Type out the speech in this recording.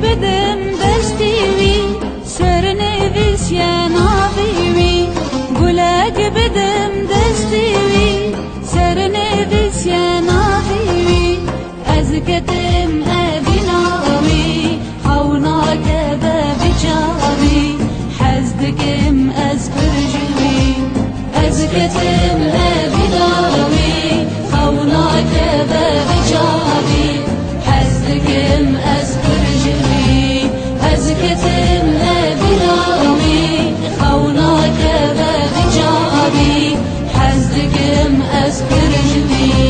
بدم دشتیوی سرنویس یا ناویوی گلاگ بدم دشتیوی سرنویس یا ناویوی از کتم ابیناوی خونا کده بچاوی حزدکم از برجوی از کتم ابیناوی خونا کده بچاوی حزدکم از برجوی از کتم ابیناوی خونا کده بچاوی حزدکم از برجوی